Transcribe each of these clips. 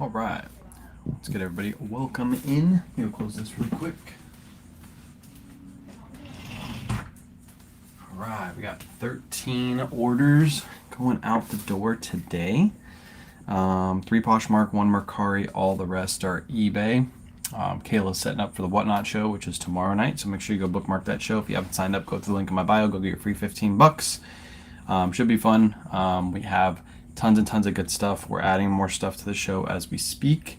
All right, let's get everybody welcome in. We'll close this really quick. All right, we got 13 orders going out the door today. 3 Poshmark, 1 Mercari, all the rest are eBay. Kayla's setting up for the Whatnot show, which is tomorrow night, so make sure you go bookmark that show. If you haven't signed up, go to the link in my bio, go get your free 15 bucks. Should be fun. We have tons and tons of good stuff. We're adding more stuff to the show as we speak.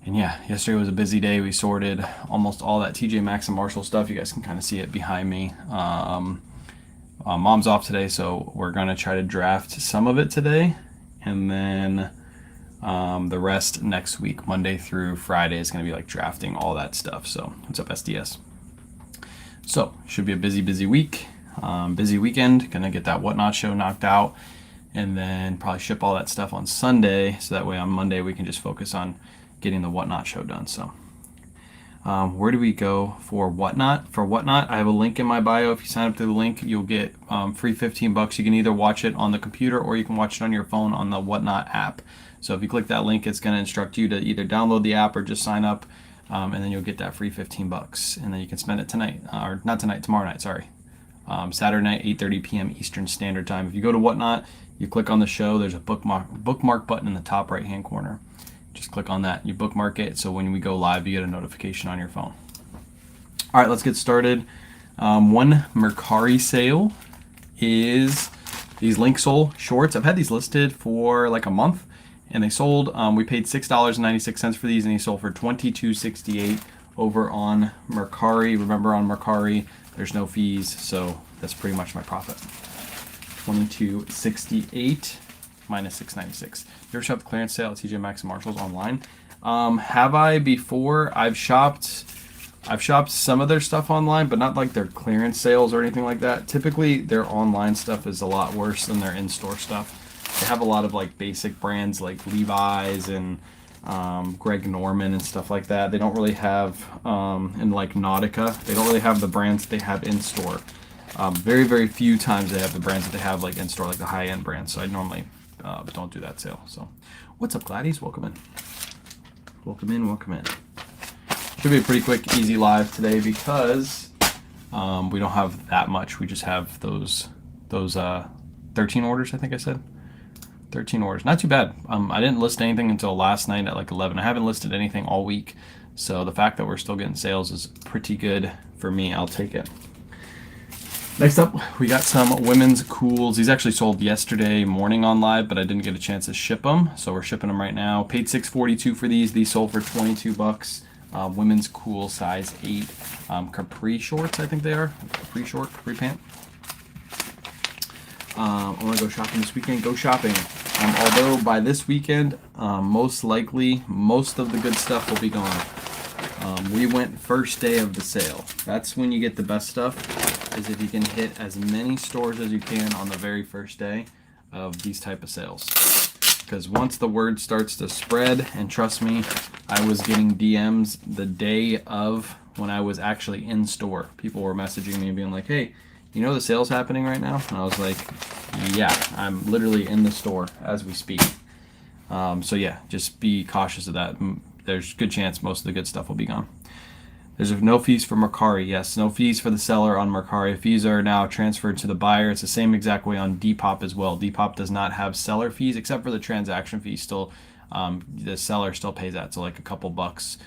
And yeah, yesterday was a busy day. We sorted almost all that TJ Maxx and Marshall stuff. You guys can kind of see it behind me. Mom's off today, so we're going to try to draft some of it today. And then the rest next week, Monday through Friday, is going to be like drafting all that stuff. So what's up, SDS? So should be a busy week. Busy weekend. Going to get that Whatnot show knocked out. And then probably ship all that stuff on Sunday. So that way on Monday we can just focus on getting the Whatnot show done. So where do we go for Whatnot? For Whatnot, I have a link in my bio. If you sign up to the link, you'll get free 15 bucks. You can either watch it on the computer or you can watch it on your phone on the Whatnot app. So if you click that link, it's going to instruct you to either download the app or just sign up, and then you'll get that free 15 bucks. And then you can spend it tonight, or not tonight, tomorrow night, sorry. Saturday night, 8:30 p.m. Eastern Standard Time. If you go to Whatnot, you click on the show, there's a bookmark button in the top right-hand corner. Just click on that, you bookmark it, so when we go live, you get a notification on your phone. All right, let's get started. One Mercari sale is these link sole shorts. I've had these listed for like a month, and they sold. We paid $6.96 for these, and they sold for $22.68 over on Mercari. Remember, on Mercari, there's no fees, so that's pretty much my profit. $22.68 minus $6.96. You ever shop the clearance sale at TJ Maxx and Marshalls online? Have I before? I've shopped some of their stuff online, but not like their clearance sales or anything like that. Typically, their online stuff is a lot worse than their in-store stuff. They have a lot of like basic brands like Levi's and Greg Norman and stuff like that. They don't really have, and like Nautica, they don't really have the brands that they have in store. Very few times they have the brands that they have like in store, like the high-end brands. So I normally don't do that sale. So what's up, Gladys? Welcome in. Welcome in. Should be a pretty quick, easy live today because we don't have that much. We just have those 13 orders, I think I said. 13 orders. Not too bad. I didn't list anything until last night at like 11. I haven't listed anything all week. So the fact that we're still getting sales is pretty good for me. I'll take it. Next up, we got some women's cools. These actually sold yesterday morning on live, but I didn't get a chance to ship them. So we're shipping them right now. Paid $6.42 for these. These sold for 22 bucks. Women's cool size 8 capri shorts, I think they are. Capri pant. I want to go shopping this weekend. Go shopping. Although by this weekend, most likely, most of the good stuff will be gone. We went first day of the sale. That's when you get the best stuff, is if you can hit as many stores as you can on the very first day of these type of sales. Because once the word starts to spread, and trust me, I was getting DMs the day of when I was actually in store. People were messaging me and being like, hey, you know the sale's happening right now? And I was like, yeah, I'm literally in the store as we speak. So yeah, just be cautious of that. There's a good chance most of the good stuff will be gone. There's no fees for Mercari. Yes, no fees for the seller on Mercari. Fees are now transferred to the buyer. It's the same exact way on Depop as well. Depop does not have seller fees except for the transaction fee. Still, the seller still pays that, so like a couple bucks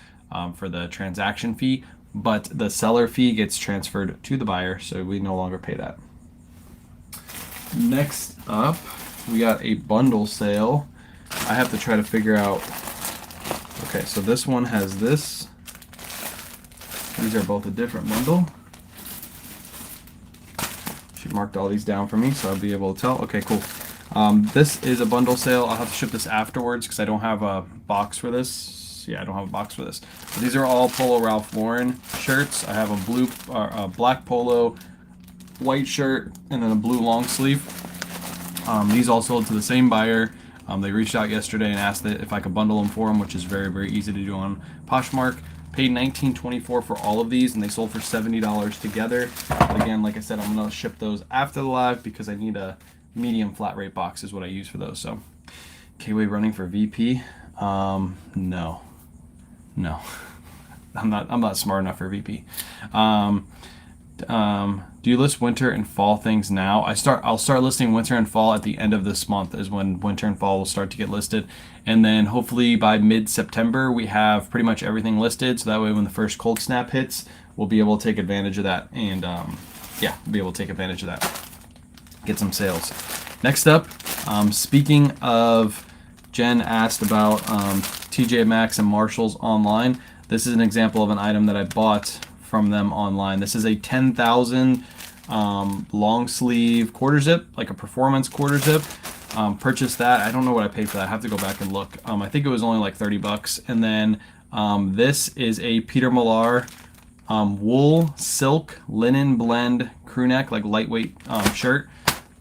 for the transaction fee. But the seller fee gets transferred to the buyer, so we no longer pay that. Next up, we got a bundle sale. I have to try to figure out. Okay, so this one has this. These are both a different bundle. She marked all these down for me, so I'll be able to tell. Okay, cool. This is a bundle sale. I'll have to ship this afterwards because I don't have a box for this. Yeah, I don't have a box for this. But these are all Polo Ralph Lauren shirts. I have a black polo, white shirt, and then a blue long sleeve. These all sold to the same buyer. They reached out yesterday and asked if I could bundle them for them, which is very easy to do on Poshmark. Paid $19.24 for all of these, and they sold for $70 together. But again, like I said, I'm going to ship those after the live because I need a medium flat rate box is what I use for those. So, K-Way running for VP. No, no, I'm not smart enough for VP. Um, do you list winter and fall things now? I'll start listing winter and fall at the end of this month is when winter and fall will start to get listed. And then hopefully by mid-September, we have pretty much everything listed. So that way when the first cold snap hits, we'll be able to take advantage of that. And yeah, we'll be able to take advantage of that. Get some sales. Next up, speaking of, Jen asked about TJ Maxx and Marshalls online. This is an example of an item that I bought from them online. This is a 10,000 long sleeve quarter zip, like a performance quarter zip. Purchased that. I don't know what I paid for that. I have to go back and look. I think it was only like 30 bucks. And then this is a Peter Millar wool, silk, linen blend crew neck, like lightweight shirt.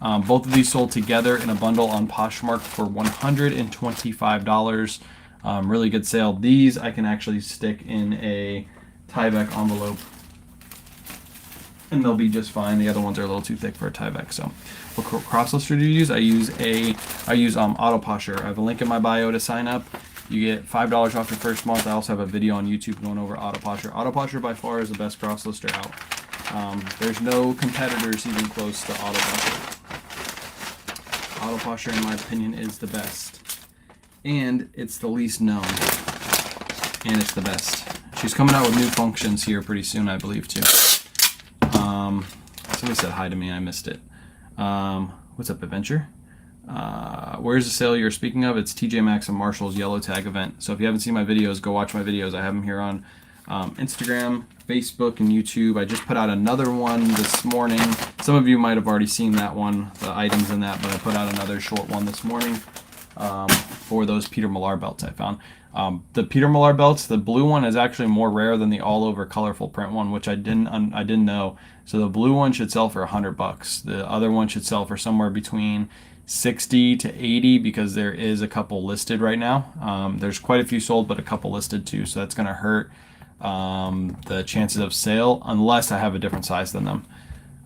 Both of these sold together in a bundle on Poshmark for $125. Really good sale. These I can actually stick in a Tyvek envelope and they'll be just fine. The other ones are a little too thick for a Tyvek. So what cross lister do you use? I use Autoposher. I have a link in my bio to sign up. You get $5 off your first month. I also have a video on YouTube going over Autoposher. Autoposher by far is the best cross lister out. There's no competitors even close to Autoposher. Autoposher, in my opinion, is the best. And it's the least known. And it's the best. She's coming out with new functions here pretty soon, I believe, too. Somebody said hi to me. I missed it. What's up, Adventure? Where's the sale you're speaking of? It's TJ Maxx and Marshall's Yellow Tag event. So if you haven't seen my videos, go watch my videos. I have them here on Instagram, Facebook, and YouTube. I just put out another one this morning. Some of you might have already seen that one, the items in that, but I put out another short one this morning for those Peter Millar belts I found. The Peter Millar belts, the blue one is actually more rare than the all-over colorful print one, which I didn't know. So the blue one should sell for $100. The other one should sell for somewhere between 60 to 80 because there is a couple listed right now. There's quite a few sold, but a couple listed too, so that's going to hurt the chances of sale unless I have a different size than them,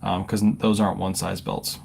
because those aren't one size belts.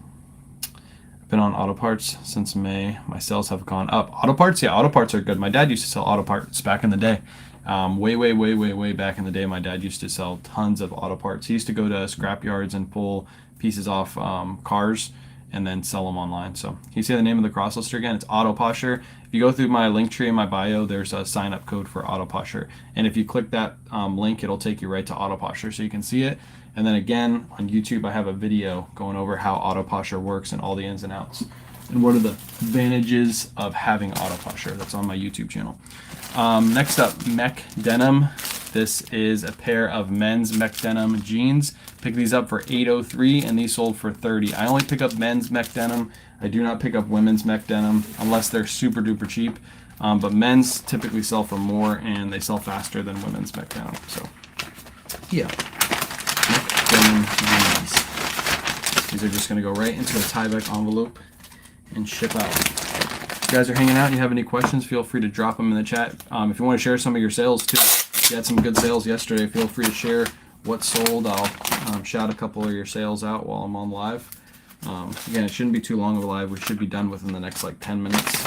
I've been on auto parts since May. My sales have gone up. Auto parts, yeah, auto parts are good. My dad used to sell auto parts back in the day. Way back in the day, my dad used to sell tons of auto parts. He used to go to scrap yards and pull pieces off cars and then sell them online. So can you say the name of the cross lister again? It's Autoposher. If you go through my link tree in my bio, there's a sign up code for Autoposher. And if you click that link, it'll take you right to Autoposher so you can see it. And then again, on YouTube, I have a video going over how Autoposher works and all the ins and outs. And what are the advantages of having Autoposher? That's on my YouTube channel. Next up, Mech Denim. This is a pair of men's Mech Denim jeans. Pick these up for $8.03 and these sold for $30. I only pick up men's Mech Denim. I do not pick up women's Mech Denim unless they're super duper cheap. But men's typically sell for more and they sell faster than women's Mech Denim. So yeah, Mech Denim jeans. These are just going to go right into a Tyvek envelope and ship out. If you guys are hanging out and you have any questions, feel free to drop them in the chat. If you want to share some of your sales too, you had some good sales yesterday, feel free to share what sold. I'll shout a couple of your sales out while I'm on live. Again, it shouldn't be too long of a live. We should be done within the next like 10 minutes.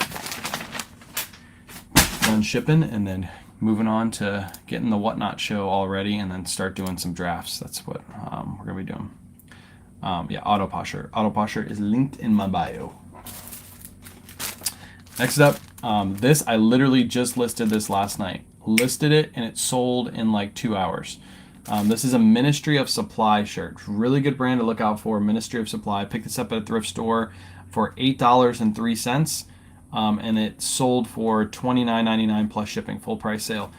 Done shipping and then moving on to getting the Whatnot show all ready and then start doing some drafts. That's what we're going to be doing. Yeah, Autoposher. Autoposher is linked in my bio. Next up, this, I literally just listed this last night. Listed it and it sold in like 2 hours. This is a Ministry of Supply shirt. Really good brand to look out for, Ministry of Supply. I picked this up at a thrift store for $8.03, and it sold for $29.99 plus shipping, full price sale.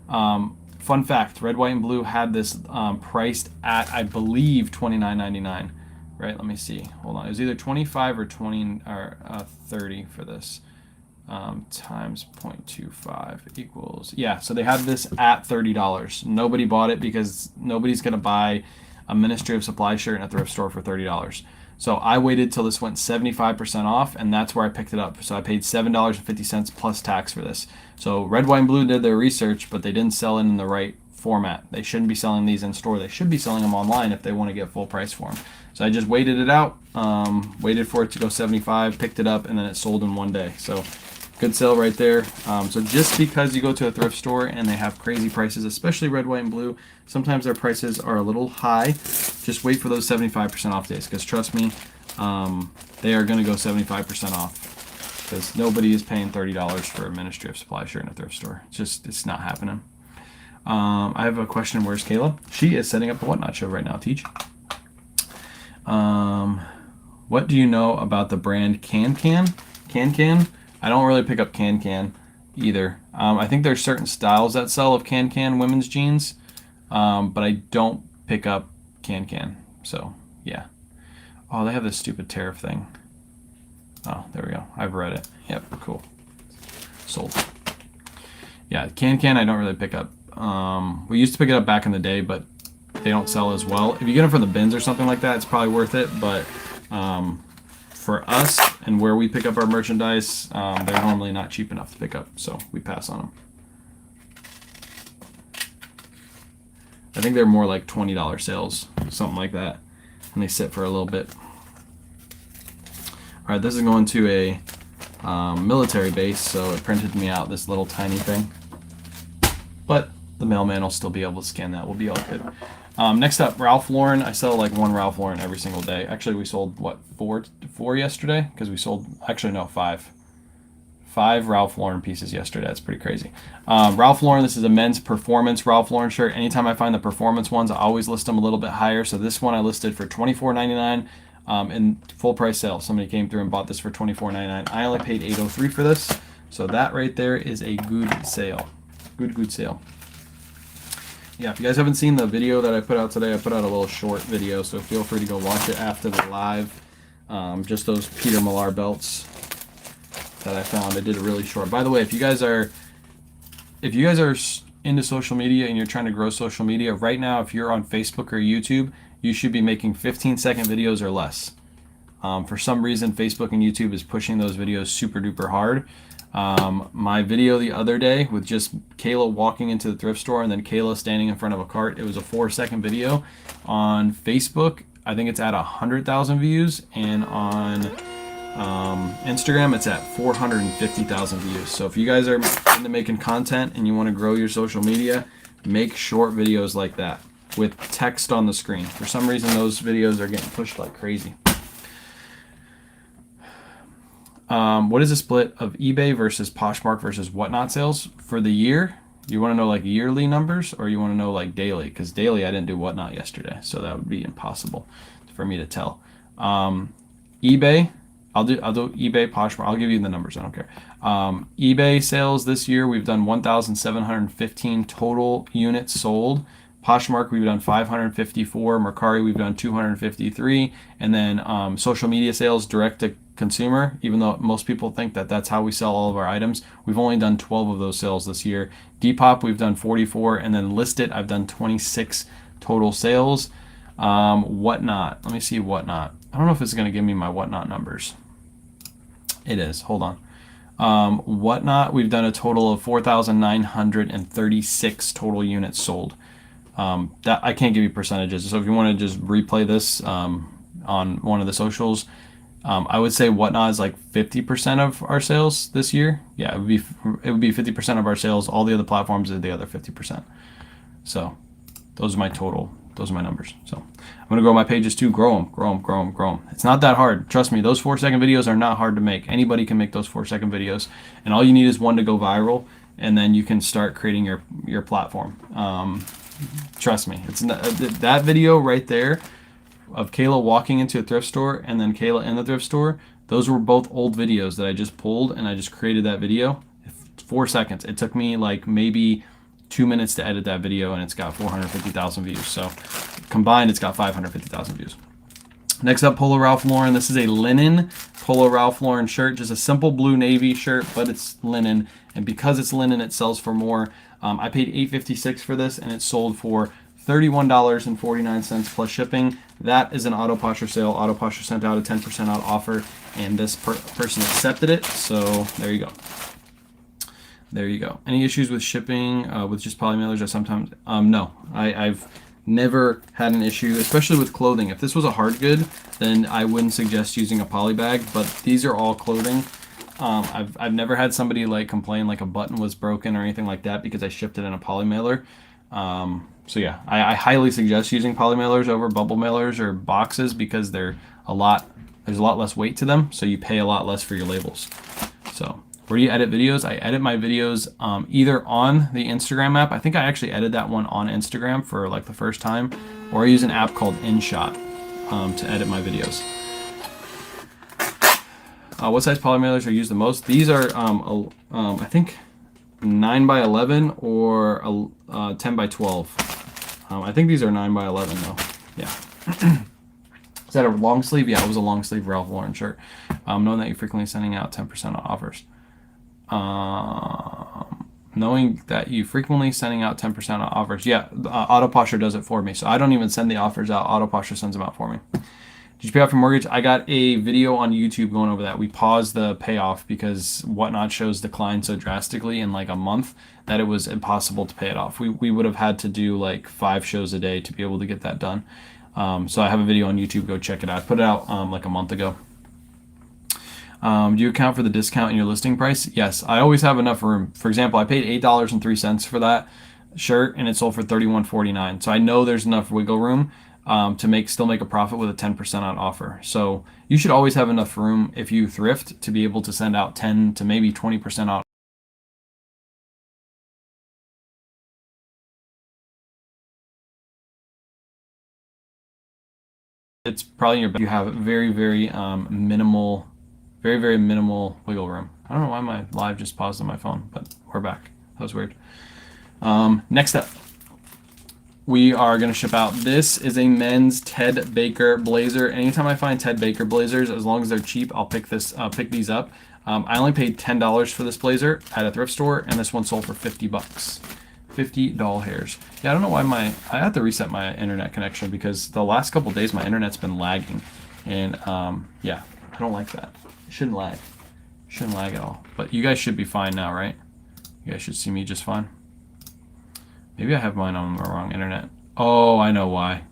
Fun fact, Red, White, and Blue had this priced at, I believe, $29.99. Right, let me see. Hold on. It was either 25 or 20 or 30 for this. Times 0.25 equals, yeah, so they had this at $30. Nobody bought it because nobody's going to buy a Ministry of Supply shirt in a thrift store for $30. So I waited till this went 75% off, and that's where I picked it up. So I paid $7.50 plus tax for this. So Red, White, and Blue did their research, but they didn't sell it in the right format. They shouldn't be selling these in store. They should be selling them online if they want to get full price for them. So I just waited it out, waited for it to go 75, picked it up, and then it sold in one day. So Good sale right there. So just because you go to a thrift store and they have crazy prices, especially red, white, and blue, sometimes their prices are a little high. Just wait for those 75% off days, because trust me, they are going to go 75% off, because nobody is paying $30 for a Ministry of Supply shirt in a thrift store. It's not happening. I have a question. Where's Kayla? She is setting up the Whatnot show right now. Teach. What do you know about the brand Can? I don't really pick up Can either. I think there's certain styles that sell of Can women's jeans, but I don't pick up Can. So yeah. Oh, they have this stupid tariff thing. Oh, there we go. I've read it. Yep, cool. Sold. Yeah, Can I don't really pick up. We used to pick it up back in the day, but they don't sell as well. If you get them from the bins or something like that, it's probably worth it. But for us and where we pick up our merchandise, they're normally not cheap enough to pick up, so we pass on them. I think they're more like $20 sales, something like that, and they sit for a little bit. All right, this is going to a military base, so it printed me out this little tiny thing, but the mailman will still be able to scan that. We'll be all good. Next up, Ralph Lauren. I sell like one Ralph Lauren every single day. Actually, we sold, what, four yesterday? Because we sold, actually, no, five. 5 Ralph Lauren pieces yesterday. That's pretty crazy. Ralph Lauren, this is a men's performance Ralph Lauren shirt. Anytime I find the performance ones, I always list them a little bit higher. So this one I listed for $24.99 in full price sale. Somebody came through and bought this for $24.99. I only paid $8.03 for this. So that right there is a good sale. Good sale. Yeah, if you guys haven't seen the video that I put out today, I put out a little short video, so feel free to go watch it after the live. Just those Peter Millar belts that I found. I did a really short. By the way, if you guys are into social media and you're trying to grow social media right now, if you're on Facebook or YouTube, you should be making 15-second videos or less. For some reason, Facebook and YouTube is pushing those videos super duper hard. My video the other day with just Kayla walking into the thrift store and then Kayla standing in front of a cart, it was a 4-second video. On Facebook, I think it's at 100,000 views, and on Instagram, it's at 450,000 views. So if you guys are into making content and you want to grow your social media, make short videos like that with text on the screen. For some reason, those videos are getting pushed like crazy. What is the split of eBay versus Poshmark versus Whatnot sales for the year? You want to know like yearly numbers, or you want to know like daily? Because daily I didn't do Whatnot yesterday, so that would be impossible for me to tell. eBay, I'll do eBay, Poshmark. I'll give you the numbers. I don't care. eBay sales this year, we've done 1,715 total units sold. Poshmark, we've done 554. Mercari, we've done 253. And then social media sales, direct to consumer, even though most people think that that's how we sell all of our items, we've only done 12 of those sales this year. Depop, we've done 44. And then Listed, I've done 26 total sales. Whatnot, let me see Whatnot. I don't know if it's going to give me my Whatnot numbers. It is. Hold on. Whatnot, we've done a total of 4,936 total units sold. That I can't give you percentages. So if you want to just replay this on one of the socials, I would say Whatnot is like 50% of our sales this year. Yeah, it would be 50% of our sales. All the other platforms are the other 50%. So those are my numbers. So I'm gonna grow my pages too. Grow them. It's not that hard. Trust me, those 4-second videos are not hard to make. Anybody can make those 4-second videos, and all you need is one to go viral, and then you can start creating your platform. Trust me, it's not, that video right there of Kayla walking into a thrift store and then Kayla in the thrift store, those were both old videos that I just pulled, and I just created that video. 4 seconds. It took me like maybe 2 minutes to edit that video, and it's got 450,000 views. So combined, it's got 550,000 views. Next up, Polo Ralph Lauren. This is a linen Polo Ralph Lauren shirt, just a simple blue navy shirt, but it's linen, and because it's linen, it sells for more. I paid $8.56 for this, and it sold for $31.49 plus shipping. That is an Auto Posture sale. Auto Posture sent out a 10% out offer, and this person accepted it. So there you go. There you go. Any issues with shipping with just poly mailers? I sometimes no. I've never had an issue, especially with clothing. If this was a hard good, then I wouldn't suggest using a poly bag. But these are all clothing. I've never had somebody like complain like a button was broken or anything like that because I shipped it in a poly mailer. So yeah, I highly suggest using poly mailers over bubble mailers or boxes because there's a lot less weight to them, so you pay a lot less for your labels. So where do you edit videos? I edit my videos either on the Instagram app. I think I actually edited that one on Instagram for like the first time, or I use an app called InShot to edit my videos. What size poly mailers are used the most? These are, I think, 9 by 11 or 10 by 12. I think these are 9 by 11 though. Yeah. Is that a long sleeve? Yeah, it was a long sleeve Ralph Lauren shirt. Knowing that you're frequently sending out 10% offers. Knowing that you frequently sending out 10% offers. Yeah, Autoposture does it for me. So I don't even send the offers out. Autoposture sends them out for me. Did you pay off your mortgage? I got a video on YouTube going over that. We paused the payoff because Whatnot shows declined so drastically in like a month that it was impossible to pay it off. We would have had to do like 5 shows a day to be able to get that done. So I have a video on YouTube. Go check it out. I put it out like a month ago. Do you account for the discount in your listing price? Yes, I always have enough room. For example, I paid $8.03 for that shirt and it sold for $31.49. So I know there's enough wiggle room to still make a profit with a 10% on offer. So you should always have enough room if you thrift to be able to send out 10 to maybe 20% off. It's probably you have very minimal, very minimal wiggle room. I don't know why my live just paused on my phone, but we're back. That was weird. Next up, we are going to ship out. This is a men's Ted Baker blazer. Anytime I find Ted Baker blazers, as long as they're cheap, I'll pick these up. I only paid $10 for this blazer at a thrift store, and this one sold for $50. 50 doll hairs. Yeah, I don't know why I have to reset my internet connection because the last couple days my internet's been lagging, and yeah, I don't like that. It shouldn't lag. Shouldn't lag at all. But you guys should be fine now, right? You guys should see me just fine. Maybe I have mine on the wrong internet. Oh, I know why.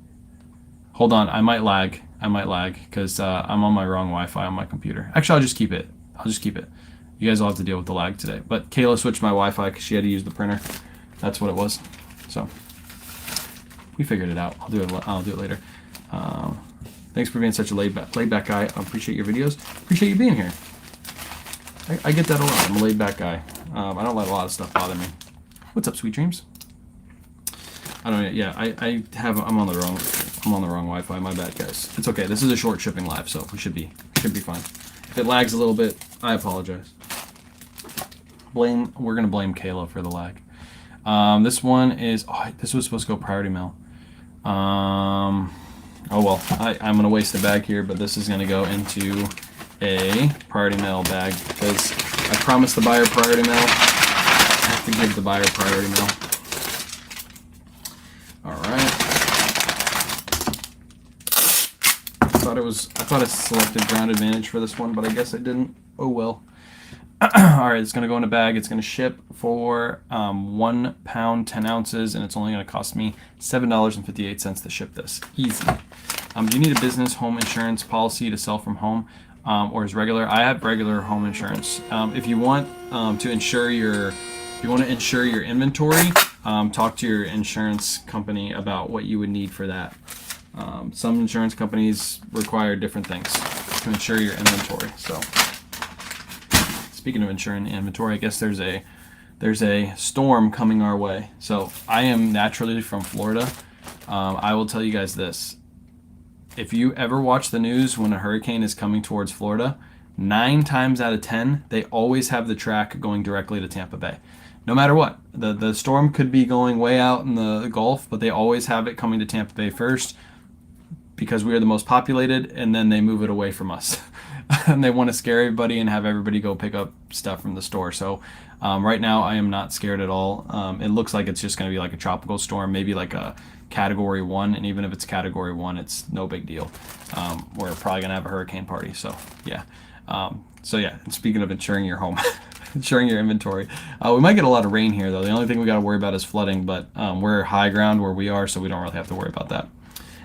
Hold on, I might lag. Because I'm on my wrong Wi-Fi on my computer. Actually, I'll just keep it. You guys will have to deal with the lag today. But Kayla switched my Wi-Fi because she had to use the printer. That's what it was. So we figured it out. I'll do it later. Thanks for being such a laid back guy. I appreciate your videos. Appreciate you being here. I get that a lot. I'm a laid back guy. I don't let a lot of stuff bother me. What's up, sweet dreams? I don't know. Yeah, I'm on the wrong Wi-Fi. My bad, guys. It's okay. This is a short shipping live, so we should be fine. If it lags a little bit, I apologize. We're gonna blame Kayla for the lag. This one is this was supposed to go priority mail. Oh well, I'm gonna waste the bag here, but this is gonna go into a priority mail bag because I promised the buyer priority mail. I have to give the buyer priority mail. All right. I thought I selected ground advantage for this one, but I guess I didn't. Oh well. All right, it's going to go in a bag. It's going to ship for 1 pound, 10 ounces, and it's only going to cost me $7.58 to ship this. Easy. Do you need a business home insurance policy to sell from home, or is regular? I have regular home insurance. If you want to insure your inventory, talk to your insurance company about what you would need for that. Some insurance companies require different things to insure your inventory. So. Speaking of insuring inventory, I guess there's a storm coming our way. So I am naturally from Florida. I will tell you guys this. If you ever watch the news when a hurricane is coming towards Florida, 9 times out of 10, they always have the track going directly to Tampa Bay. No matter what. The storm could be going way out in the Gulf, but they always have it coming to Tampa Bay first because we are the most populated, and then they move it away from us. And they want to scare everybody and have everybody go pick up stuff from the store. So right now I am not scared at all. It looks like it's just going to be like a tropical storm, maybe like a category 1. And even if it's category 1, it's no big deal. We're probably going to have a hurricane party. So yeah. And speaking of insuring your home, insuring your inventory, we might get a lot of rain here though. The only thing we got to worry about is flooding, but we're high ground where we are, so we don't really have to worry about that.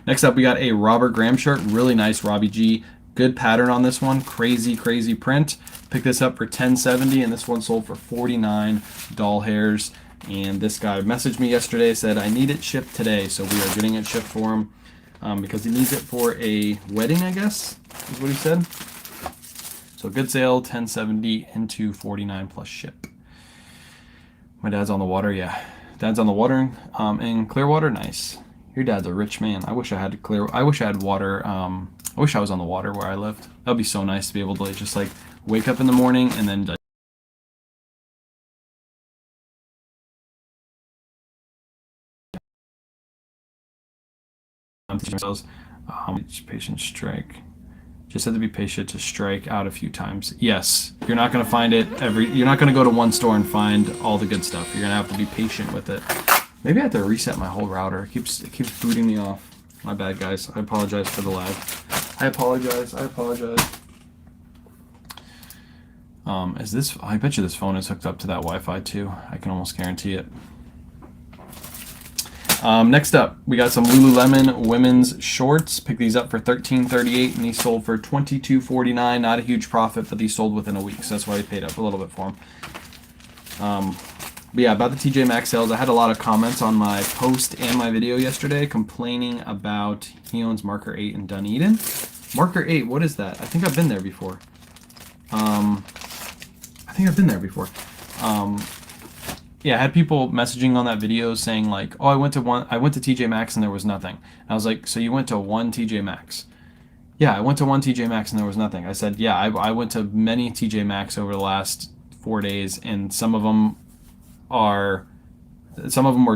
Next up, we got a Robert Graham shirt. Really nice Robbie G. Good pattern on this one. Crazy, crazy print. Picked this up for $10.70, and this one sold for $49 doll hairs. And this guy messaged me yesterday, said, I need it shipped today. So we are getting it shipped for him because he needs it for a wedding, I guess, is what he said. So good sale, $10.70 into $49 plus ship. My dad's on the water, yeah. Dad's on the water in Clearwater, nice. Your dad's a rich man. I wish I had water. I wish I was on the water where I lived. That would be so nice to be able to just like wake up in the morning and then patient strike. Just had to be patient to strike out a few times. Yes, you're not going to find it you're not going to go to one store and find all the good stuff. You're going to have to be patient with it. Maybe I have to reset my whole router. It keeps booting me off. My bad, guys. I apologize for the lag. I apologize. I bet you this phone is hooked up to that Wi-Fi too. I can almost guarantee it. Next up, we got some Lululemon women's shorts. Picked these up for $13.38, and these sold for $22.49. Not a huge profit, but these sold within a week, so that's why we paid up a little bit for them. But yeah, about the TJ Maxx sales, I had a lot of comments on my post and my video yesterday complaining about he owns Marker 8 in Dunedin. Marker 8, what is that? I think I've been there before. Yeah, I had people messaging on that video saying like, "Oh, I went to TJ Maxx and there was nothing." And I was like, "So you went to one TJ Maxx?" Yeah, I went to one TJ Maxx and there was nothing. I said, "Yeah, I went to many TJ Maxx over the last 4 days, and some of them were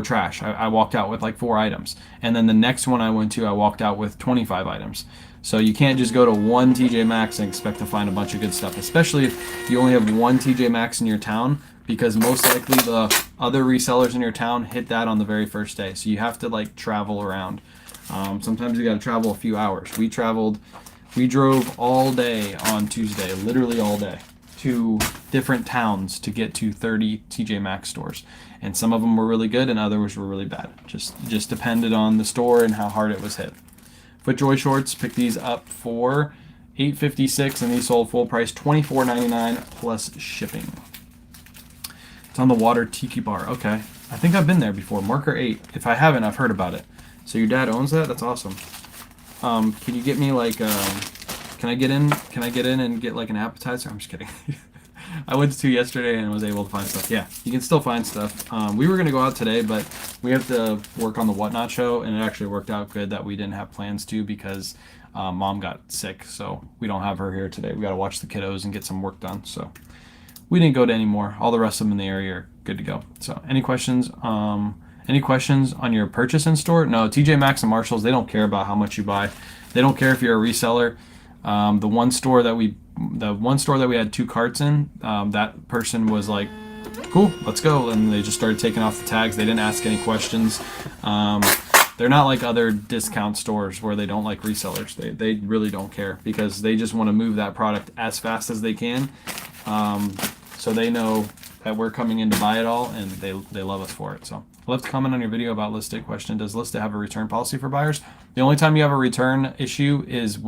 trash. I walked out with like 4 items, and then the next one I went to, I walked out with 25 items." So you can't just go to one TJ Maxx and expect to find a bunch of good stuff, especially if you only have one TJ Maxx in your town, because most likely the other resellers in your town hit that on the very first day. So you have to like travel around. Sometimes you got to travel a few hours. We drove all day on Tuesday, literally all day, to different towns to get to 30 TJ Maxx stores. And some of them were really good and others were really bad. Just depended on the store and how hard it was hit. FootJoy shorts, picked these up for $8.56, and these sold full price $24.99 plus shipping. It's on the water tiki bar. Okay, I think I've been there before. Marker 8. If I haven't, I've heard about it. So your dad owns that? That's awesome. Can you get me like can I get in and get like an appetizer? I'm just kidding. I went to yesterday and was able to find stuff. Yeah, you can still find stuff. We were going to go out today, but we have to work on the Whatnot show, and it actually worked out good that we didn't have plans to because mom got sick, so we don't have her here today. We got to watch the kiddos and get some work done, so we didn't go to any more. All the rest of them in the area are good to go. So any questions? Any questions on your purchase in store? No, TJ Maxx and Marshalls, they don't care about how much you buy. They don't care if you're a reseller. The one store that we had 2 carts in, that person was like, "Cool, let's go," and they just started taking off the tags. They didn't ask any questions. They're not like other discount stores where they don't like resellers. They really don't care because they just want to move that product as fast as they can. So they know that we're coming in to buy it all, and they love us for it. So left a comment on your video about Listed. Question: does Listed have a return policy for buyers? The only time you have a return issue is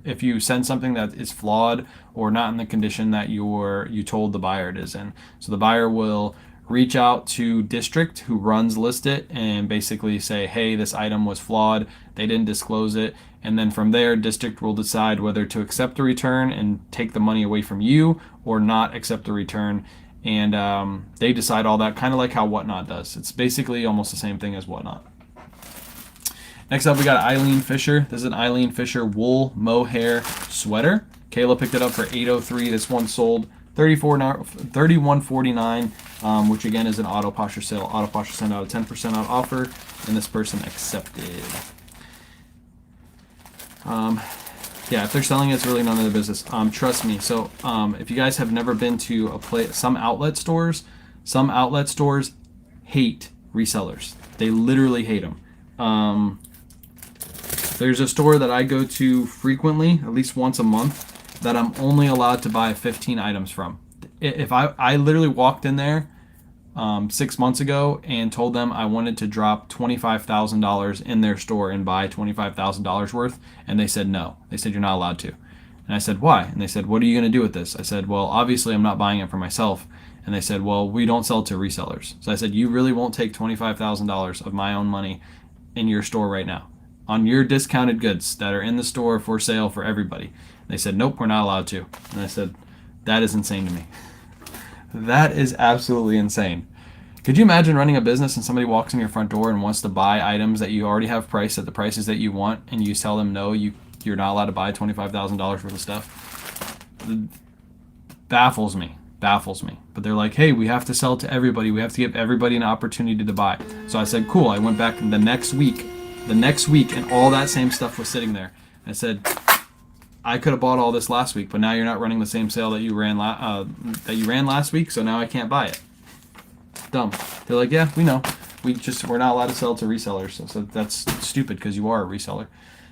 if you send something that is flawed or not in the condition that you told the buyer it is in. So the buyer will reach out to District, who runs Listed, and basically say, "Hey, this item was flawed. They didn't disclose it." And then from there, District will decide whether to accept the return and take the money away from you or not accept the return. And they decide all that, kind of like how Whatnot does. It's basically almost the same thing as Whatnot. Next up, we got Eileen Fisher. This is an Eileen Fisher wool mohair sweater. Kayla picked it up for $8.03. This one sold $31.49, which again is an auto posture sale. Auto posture sent out a 10% off offer, and this person accepted. Yeah, if they're selling it, it's really none of their business. Trust me. So if you guys have never been to some outlet stores hate resellers. They literally hate them. There's a store that I go to frequently, at least once a month, that I'm only allowed to buy 15 items from. If I literally walked in there 6 months ago and told them I wanted to drop $25,000 in their store and buy $25,000 worth, and they said no. They said you're not allowed to. And I said, why? And they said, what are you going to do with this? I said, well, obviously I'm not buying it for myself. And they said, well, we don't sell to resellers. So I said, you really won't take $25,000 of my own money in your store right now on your discounted goods that are in the store for sale for everybody. And they said, nope, we're not allowed to. And I said, that is insane to me. That is absolutely insane. Could you imagine running a business and somebody walks in your front door and wants to buy items that you already have priced at the prices that you want, and you tell them no, you're not allowed to buy $25,000 worth of stuff? It baffles me. But they're like, hey, we have to sell to everybody. We have to give everybody an opportunity to buy. So I said, cool. I went back the next week, and all that same stuff was sitting there. I said, I could have bought all this last week, but now you're not running the same sale that you ran last week, so now I can't buy it. Dumb. They're like, yeah, we know. We're not allowed to sell to resellers. So that's stupid because you are a reseller.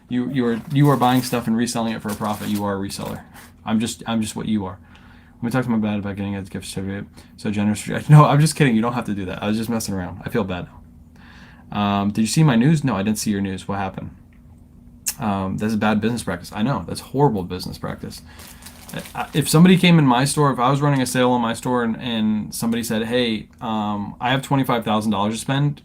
You are buying stuff and reselling it for a profit. You are a reseller. I'm just what you are. We talked to my dad about getting a gift certificate. So generous. No, I'm just kidding. You don't have to do that. I was just messing around. I feel bad now. Did you see my news? No, I didn't see your news. What happened? That's bad business practice. I know. That's horrible business practice. If somebody came in my store, if I was running a sale in my store and somebody said, hey, I have $25,000 to spend,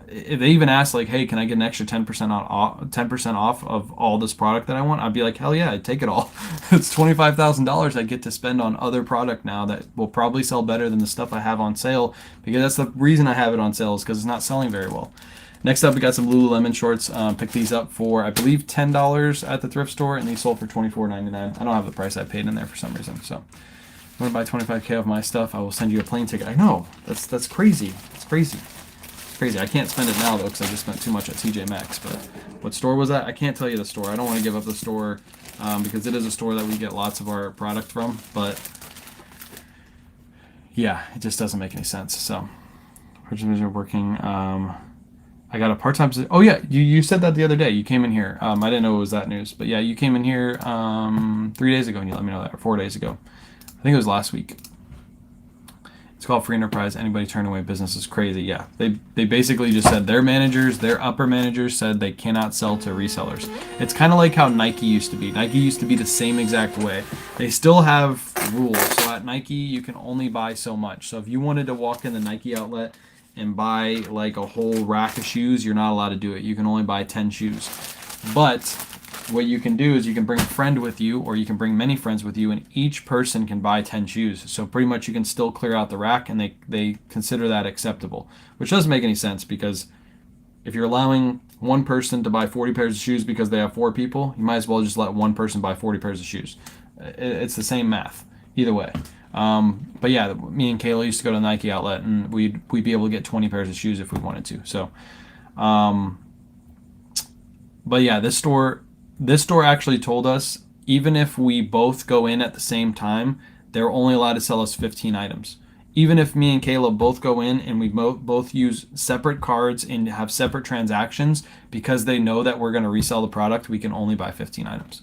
if they even asked like, hey, can I get an extra 10% off of all this product that I want? I'd be like, hell yeah, I'd take it all. It's $25,000 I get to spend on other product now that will probably sell better than the stuff I have on sale, because that's the reason I have it on sale, is because it's not selling very well. Next up, we got some Lululemon shorts. Picked these up for, I believe, $10 at the thrift store, and these sold for $24.99. I don't have the price I paid in there for some reason. So, if you want to buy $25K of my stuff, I will send you a plane ticket. I know, that's crazy. It's crazy. It's crazy. I can't spend it now though because I just spent too much at TJ Maxx. But what store was that? I can't tell you the store. I don't want to give up the store because it is a store that we get lots of our product from. But yeah, it just doesn't make any sense. So, working. I got a part-time position. Oh yeah, you said that the other day. You came in here. I didn't know it was that news, but yeah, you came in here 3 days ago and you let me know that, or 4 days ago. I think it was last week. It's called Free Enterprise. Anybody turning away business is crazy. Yeah, they basically just said their upper managers said they cannot sell to resellers. It's kind of like how Nike used to be. Nike used to be the same exact way. They still have rules. So at Nike, you can only buy so much. So if you wanted to walk in the Nike outlet and buy like a whole rack of shoes, you're not allowed to do it. You can only buy 10 shoes. But what you can do is you can bring a friend with you, or you can bring many friends with you, and each person can buy 10 shoes. So pretty much you can still clear out the rack, and they consider that acceptable, which doesn't make any sense, because if you're allowing one person to buy 40 pairs of shoes because they have 4 people, you might as well just let one person buy 40 pairs of shoes. It's the same math either way. But yeah, me and Kayla used to go to the Nike outlet, and we'd be able to get 20 pairs of shoes if we wanted to. So, but yeah, this store actually told us even if we both go in at the same time, they're only allowed to sell us 15 items. Even if me and Kayla both go in and we both use separate cards and have separate transactions, because they know that we're going to resell the product, we can only buy 15 items.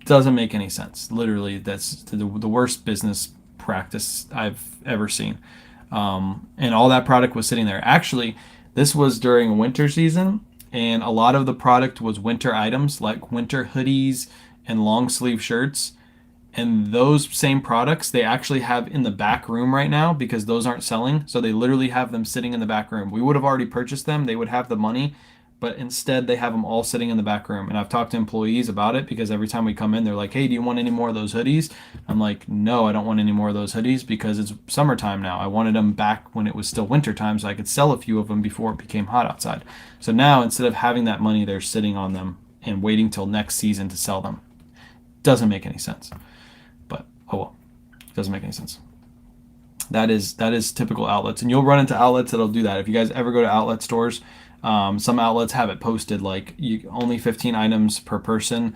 Doesn't make any sense. Literally, that's the worst business practice I've ever seen. And all that product was sitting there. Actually, this was during winter season, and a lot of the product was winter items like winter hoodies and long sleeve shirts. And those same products they actually have in the back room right now because those aren't selling. So they literally have them sitting in the back room. We would have already purchased them. They would have the money, but instead they have them all sitting in the back room. And I've talked to employees about it because every time we come in, they're like, hey, do you want any more of those hoodies? I'm like, no, I don't want any more of those hoodies because it's summertime now. I wanted them back when it was still wintertime so I could sell a few of them before it became hot outside. So now instead of having that money, they're sitting on them and waiting till next season to sell them. Doesn't make any sense. But, oh well, it doesn't make any sense. That is typical outlets. And you'll run into outlets that'll do that. If you guys ever go to outlet stores, some outlets have it posted like only 15 items per person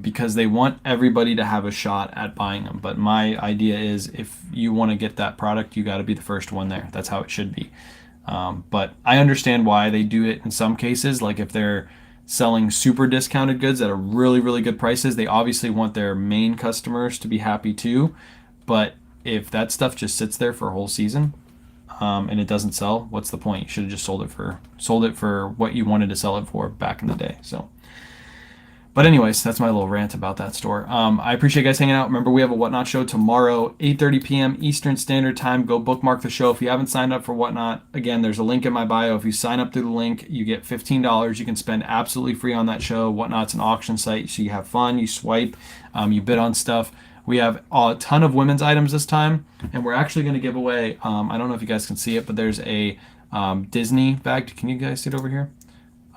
because they want everybody to have a shot at buying them. But my idea is if you want to get that product, you got to be the first one there. That's how it should be. But I understand why they do it in some cases. Like if they're selling super discounted goods at a really, really good prices, they obviously want their main customers to be happy too. But if that stuff just sits there for a whole season and it doesn't sell, what's the point? You should have just sold it for what you wanted to sell it for back in the day. So, But anyways, that's my little rant about that store. I appreciate you guys hanging out. Remember, we have a Whatnot show tomorrow, 8:30 p.m. Eastern Standard Time. Go bookmark the show. If you haven't signed up for Whatnot, again, there's a link in my bio. If you sign up through the link, you get $15. You can spend absolutely free on that show. Whatnot's an auction site, so you have fun. You swipe, you bid on stuff. We have a ton of women's items this time, and we're actually going to give away. I don't know if you guys can see it, but there's a Disney bag. Can you guys see it over here?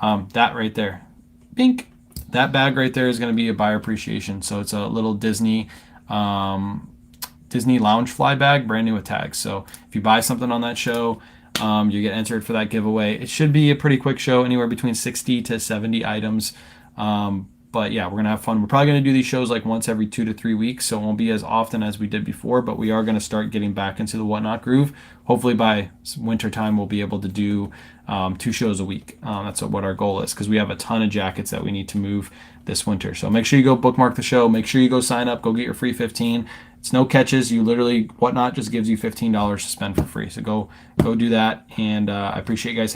That right there. Bink. That bag right there is going to be a buyer appreciation. So it's a little Disney Disney Loungefly bag, brand new with tags. So if you buy something on that show, you get entered for that giveaway. It should be a pretty quick show, anywhere between 60 to 70 items. But yeah, we're going to have fun. We're probably going to do these shows like once every 2 to 3 weeks, so it won't be as often as we did before, but we are going to start getting back into the Whatnot groove. Hopefully by winter time, we'll be able to do 2 shows a week. That's what our goal is, because we have a ton of jackets that we need to move this winter. So make sure you go bookmark the show. Make sure you go sign up. Go get your free 15. It's no catches. You literally, Whatnot just gives you $15 to spend for free. So go do that. And I appreciate you guys.